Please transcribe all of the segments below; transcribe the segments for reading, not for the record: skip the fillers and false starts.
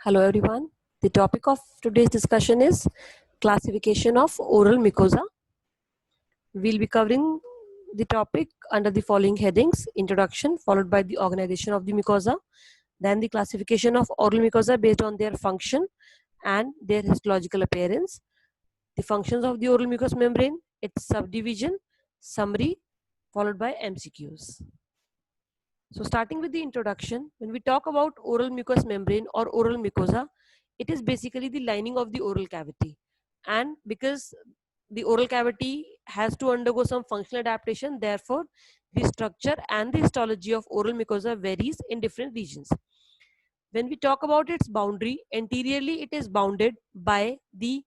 Hello everyone. The topic of today's discussion is classification of oral mucosa. We'll be covering the topic under the following headings: introduction, followed by the organization of the mucosa, then the classification of oral mucosa based on their function and their histological appearance, the functions of the oral mucous membrane, its subdivision, summary, followed by MCQs. So starting with the introduction, when we talk about oral mucous membrane or oral mucosa, it is basically the lining of the oral cavity. And because the oral cavity has to undergo some functional adaptation, therefore the structure and the histology of oral mucosa varies in different regions. When we talk about its boundary, anteriorly it is bounded by the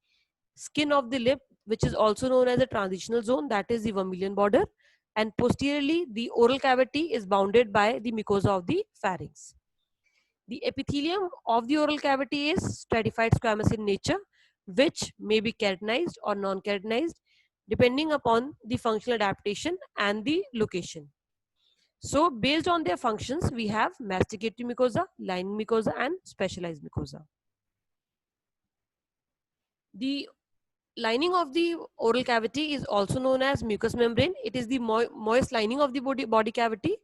skin of the lip, which is also known as a transitional zone, that is the vermilion border, and posteriorly the oral cavity is bounded by the mucosa of the pharynx. The epithelium of the oral cavity is stratified squamous in nature, which may be keratinized or non-keratinized depending upon the functional adaptation and the location. So based on their functions, we have masticatory mucosa, lining mucosa, and specialized mucosa. The lining of the oral cavity is also known as mucous membrane. It is the moist lining of the body cavity,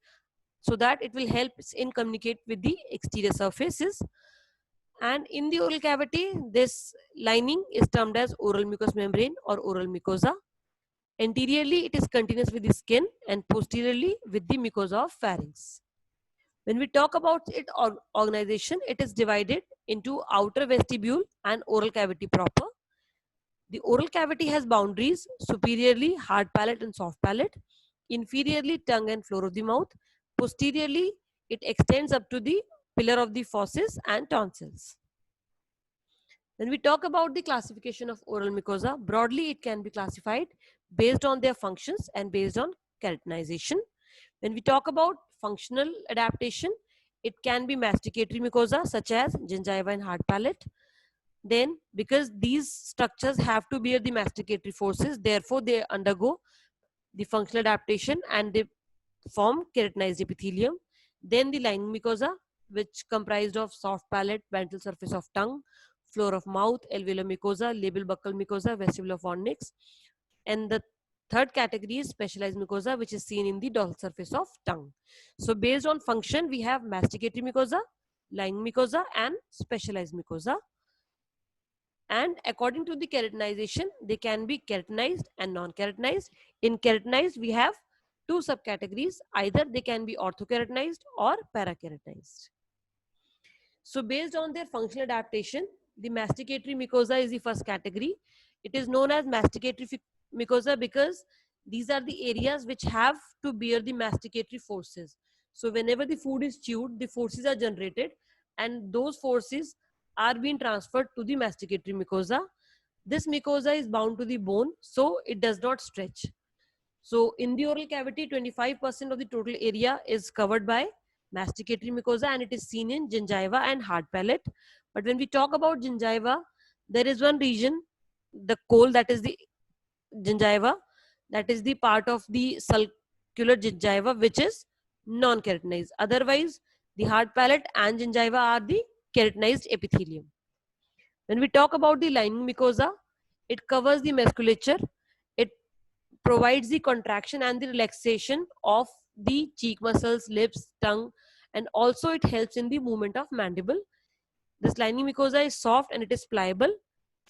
so that it will help in communicate with the exterior surfaces. And in the oral cavity, this lining is termed as oral mucous membrane or oral mucosa. Anteriorly, it is continuous with the skin, and posteriorly with the mucosa of pharynx. When we talk about its organization, it is divided into outer vestibule and oral cavity proper. The oral cavity has boundaries: superiorly hard palate and soft palate, inferiorly tongue and floor of the mouth, posteriorly it extends up to the pillar of the fauces and tonsils. When we talk about the classification of oral mucosa, broadly it can be classified based on their functions and based on keratinization. When we talk about functional adaptation, it can be masticatory mucosa such as gingiva and hard palate. Then, because these structures have to bear the masticatory forces, therefore they undergo the functional adaptation and they form keratinized epithelium. Then the lining mucosa, which comprised of soft palate, ventral surface of tongue, floor of mouth, alveolar mucosa, labial buccal mucosa, vestibule of fornix. And the third category is specialized mucosa, which is seen in the dorsal surface of tongue. So based on function, we have masticatory mucosa, lining mucosa, and specialized mucosa. And according to the keratinization, they can be keratinized and non-keratinized. In keratinized, we have two subcategories: either they can be orthokeratinized or parakeratinized. So based on their functional adaptation, the masticatory mucosa is the first category. It is known as masticatory mucosa because these are the areas which have to bear the masticatory forces. So whenever the food is chewed, the forces are generated, and those forces are being transferred to the masticatory mucosa. This mucosa is bound to the bone, so it does not stretch. So in the oral cavity, 25% of the total area is covered by masticatory mucosa, and it is seen in gingiva and hard palate. But when we talk about gingiva, there is one region, the cole, that is the gingiva, that is the part of the sulcular gingiva which is non-keratinized. Otherwise, the hard palate and gingiva are the keratinized epithelium. When we talk about the lining mucosa, it covers the musculature. It provides the contraction and the relaxation of the cheek muscles, lips, tongue, and also it helps in the movement of mandible. This lining mucosa is soft and it is pliable.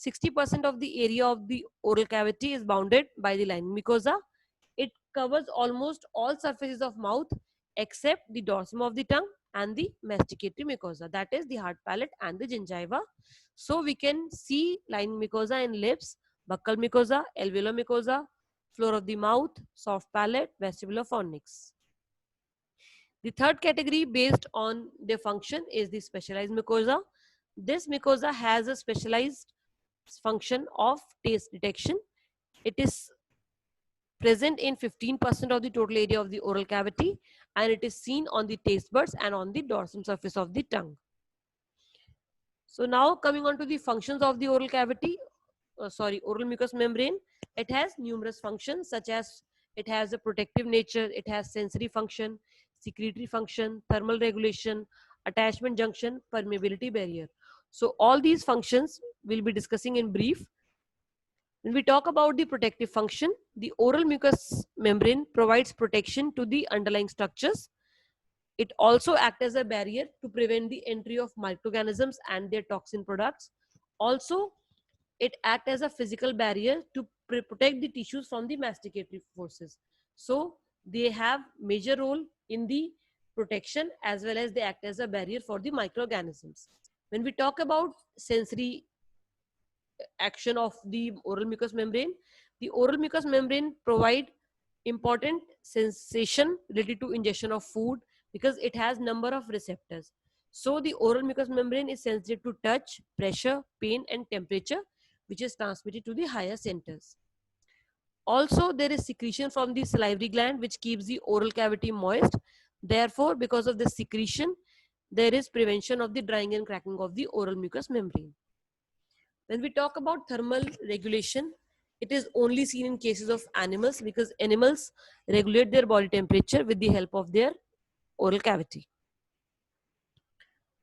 60% of the area of the oral cavity is bounded by the lining mucosa. It covers almost all surfaces of mouth except the dorsum of the tongue and the masticatory mucosa, that is the hard palate and the gingiva. So we can see lining mucosa in lips, buccal mucosa, alveolar mucosa, floor of the mouth, soft palate, vestibule of fornix. The third category based on their function is the specialized mucosa. This mucosa has a specialized function of taste detection. It is present in 15% of the total area of the oral cavity, and it is seen on the taste buds and on the dorsum surface of the tongue. So now coming on to the functions of the oral cavity, oral mucous membrane, it has numerous functions such as it has a protective nature, it has sensory function, secretory function, thermal regulation, attachment junction, permeability barrier. So all these functions we'll be discussing in brief. When we talk about the protective function, the oral mucous membrane provides protection to the underlying structures. It also acts as a barrier to prevent the entry of microorganisms and their toxin products. Also, it acts as a physical barrier to protect the tissues from the masticatory forces. So they have major role in the protection as well as they act as a barrier for the microorganisms. When we talk about sensory action of the oral mucous membrane, the oral mucous membrane provide important sensation related to ingestion of food because it has number of receptors. So the oral mucous membrane is sensitive to touch, pressure, pain and temperature, which is transmitted to the higher centers. Also, there is secretion from the salivary gland which keeps the oral cavity moist. Therefore, because of the secretion, there is prevention of the drying and cracking of the oral mucous membrane. When we talk about thermal regulation, it is only seen in cases of animals because animals regulate their body temperature with the help of their oral cavity.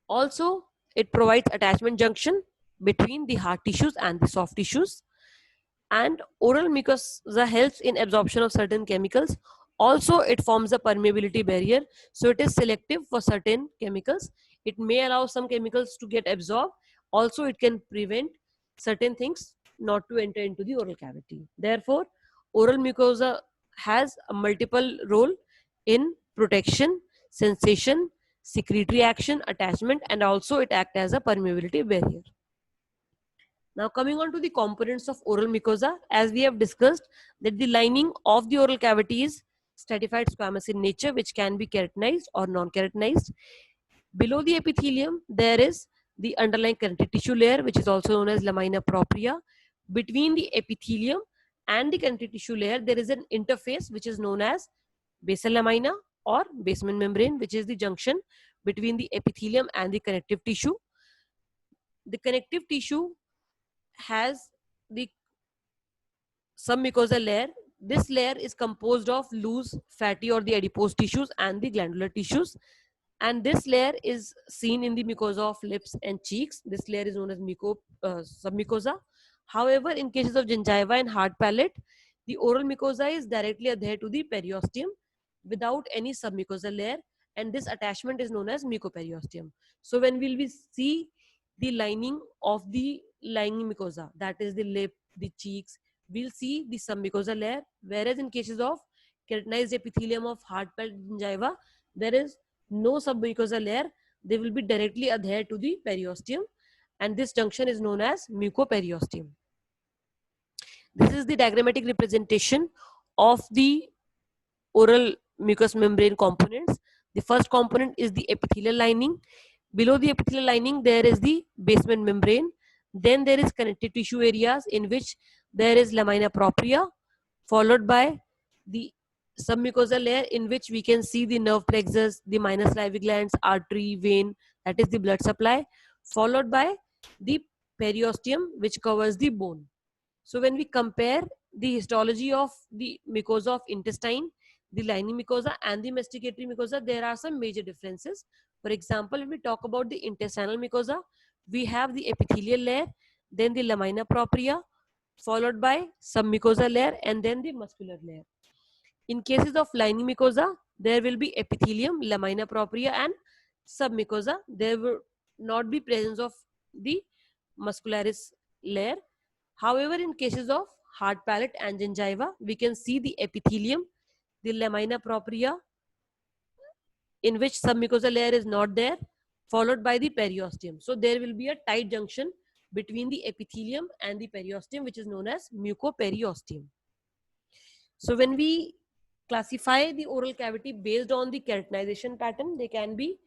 Also, it provides attachment junction between the hard tissues and the soft tissues. And oral mucosa helps in absorption of certain chemicals. Also, it forms a permeability barrier. So it is selective for certain chemicals. It may allow some chemicals to get absorbed. Also, it can prevent certain things not to enter into the oral cavity. Therefore, oral mucosa has a multiple role in protection, sensation, secretory action, attachment, and also it acts as a permeability barrier. Now coming on to the components of oral mucosa, as we have discussed that the lining of the oral cavity is stratified squamous in nature, which can be keratinized or non-keratinized. Below the epithelium, there is the underlying connective tissue layer, which is also known as lamina propria. Between the epithelium and the connective tissue layer, there is an interface, which is known as basal lamina or basement membrane, which is the junction between the epithelium and the connective tissue. The connective tissue has the submucosal layer. This layer is composed of loose, fatty or the adipose tissues and the glandular tissues. And this layer is seen in the mucosa of lips and cheeks. This layer is known as submucosa. However, in cases of gingiva and hard palate, the oral mucosa is directly adhered to the periosteum without any submucosal layer, and this attachment is known as mucoperiosteum. So when will we see the lining of the lining mucosa, that is the lip, the cheeks, we'll see the submucosal layer, whereas in cases of keratinized epithelium of hard palate gingiva, there is no submucosal layer. They will be directly adhered to the periosteum, and this junction is known as mucoperiosteum. This is the diagrammatic representation of the oral mucous membrane components. The first component is the epithelial lining. Below the epithelial lining, there is the basement membrane. Then there is connective tissue areas in which there is lamina propria, followed by the submucosal layer in which we can see the nerve plexus, the minor salivary glands, artery, vein, that is the blood supply, followed by the periosteum, which covers the bone. So when we compare the histology of the mucosa of intestine, the lining mucosa and the masticatory mucosa, there are some major differences. For example, when we talk about the intestinal mucosa, we have the epithelial layer, then the lamina propria, followed by submucosal layer, and then the muscular layer. In cases of lining mucosa, there will be epithelium, lamina propria, and submucosa. There will not be presence of the muscularis layer. However, in cases of hard palate and gingiva, we can see the epithelium, the lamina propria, in which submucosal layer is not there, followed by the periosteum. So there will be a tight junction between the epithelium and the periosteum, which is known as mucoperiosteum. So when we classify the oral cavity based on the keratinization pattern, they can be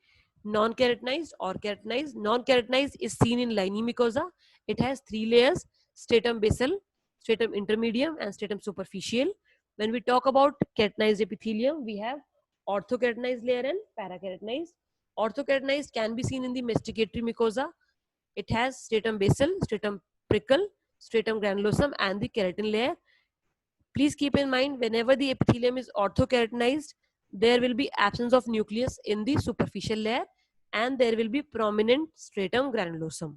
non-keratinized or keratinized. Non-keratinized is seen in lining mucosa. It has three layers: stratum basal, stratum intermedium, and stratum superficial. When we talk about keratinized epithelium, we have orthokeratinized layer and parakeratinized. Orthokeratinized can be seen in the masticatory mucosa. It has stratum basal, stratum prickle, stratum granulosum, and the keratin layer. Please keep in mind, whenever the epithelium is orthokeratinized, there will be absence of nucleus in the superficial layer and there will be prominent stratum granulosum.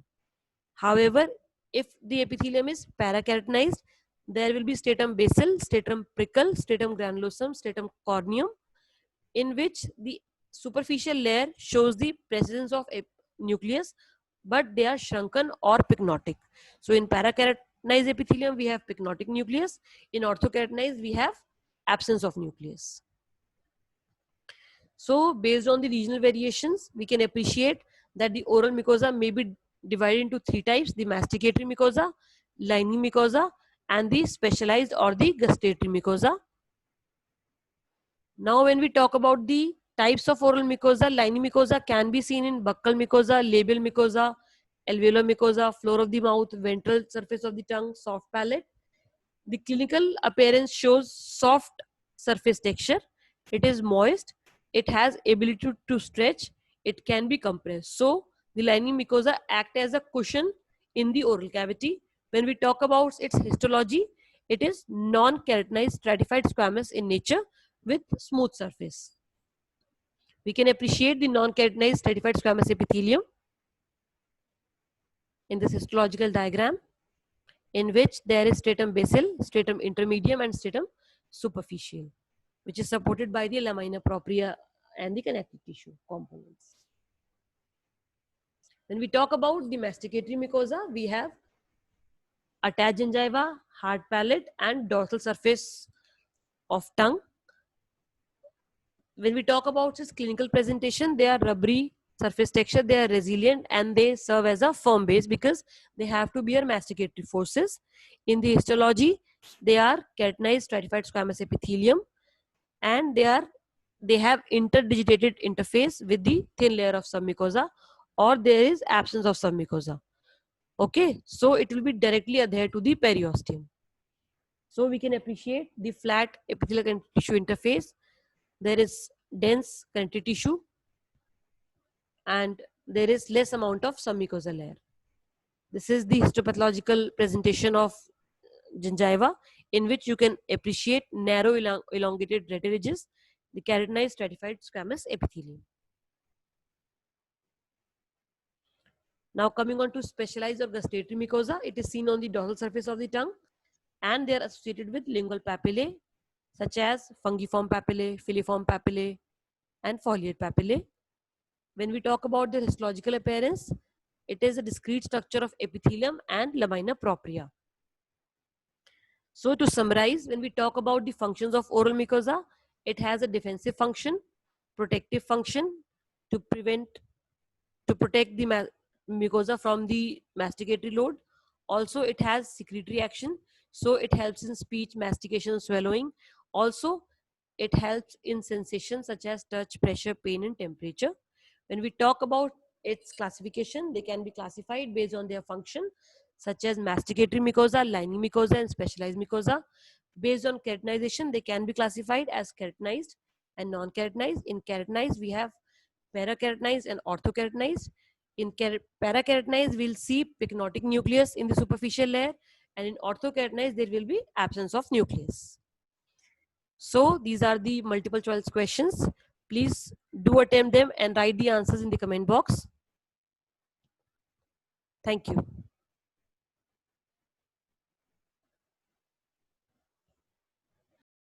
However, if the epithelium is parakeratinized, there will be stratum basal, stratum prickle, stratum granulosum, stratum corneum, in which the superficial layer shows the presence of a nucleus, but they are shrunken or pycnotic. So in parakeratinized epithelium, we have pycnotic nucleus. In orthokeratinized, we have absence of nucleus. So based on the regional variations, we can appreciate that the oral mucosa may be divided into three types: the masticatory mucosa, lining mucosa, and the specialized or the gustatory mucosa. Now when we talk about the types of oral mucosa, lining mucosa can be seen in buccal mucosa, labial mucosa, alveolar mucosa, floor of the mouth, ventral surface of the tongue, soft palate. The clinical appearance shows soft surface texture. It is moist. It has ability to stretch. It can be compressed. So the lining mucosa act as a cushion in the oral cavity. When we talk about its histology, it is non-keratinized stratified squamous in nature with smooth surface. We can appreciate the non-keratinized stratified squamous epithelium in this histological diagram, in which there is stratum basal, stratum intermedium, and stratum superficial, which is supported by the lamina propria and the connective tissue components. When we talk about the masticatory mucosa, we have attached gingiva, hard palate, and dorsal surface of tongue. When we talk about its clinical presentation, they are rubbery surface texture, they are resilient, and they serve as a firm base because they have to bear masticatory forces. In the histology, they are keratinized stratified squamous epithelium, and they have interdigitated interface with the thin layer of submucosa, or there is absence of submucosa. Okay, so it will be directly adhered to the periosteum. So we can appreciate the flat epithelial connective tissue interface. There is dense connective tissue, and there is less amount of submucosal layer. This is the histopathological presentation of gingiva, in which you can appreciate narrow elongated red ridges, the keratinized stratified squamous epithelium. Now coming on to specialized or gustatory mucosa, it is seen on the dorsal surface of the tongue, and they are associated with lingual papillae such as fungiform papillae, filiform papillae, and foliate papillae. When we talk about the histological appearance, it is a discrete structure of epithelium and lamina propria. So to summarize, when we talk about the functions of oral mucosa, it has a defensive function, protective function to protect the mucosa from the masticatory load. Also, it has secretory action, so it helps in speech, mastication, swallowing. Also, it helps in sensations such as touch, pressure, pain, and temperature. When we talk about its classification, they can be classified based on their function, such as masticatory mucosa, lining mucosa, and specialized mucosa. Based on keratinization, they can be classified as keratinized and non-keratinized. In keratinized, we have parakeratinized and orthokeratinized. In parakeratinized, we'll see pycnotic nucleus in the superficial layer, and in orthokeratinized, there will be absence of nucleus. So these are the multiple choice questions. Please do attempt them and write the answers in the comment box. Thank you.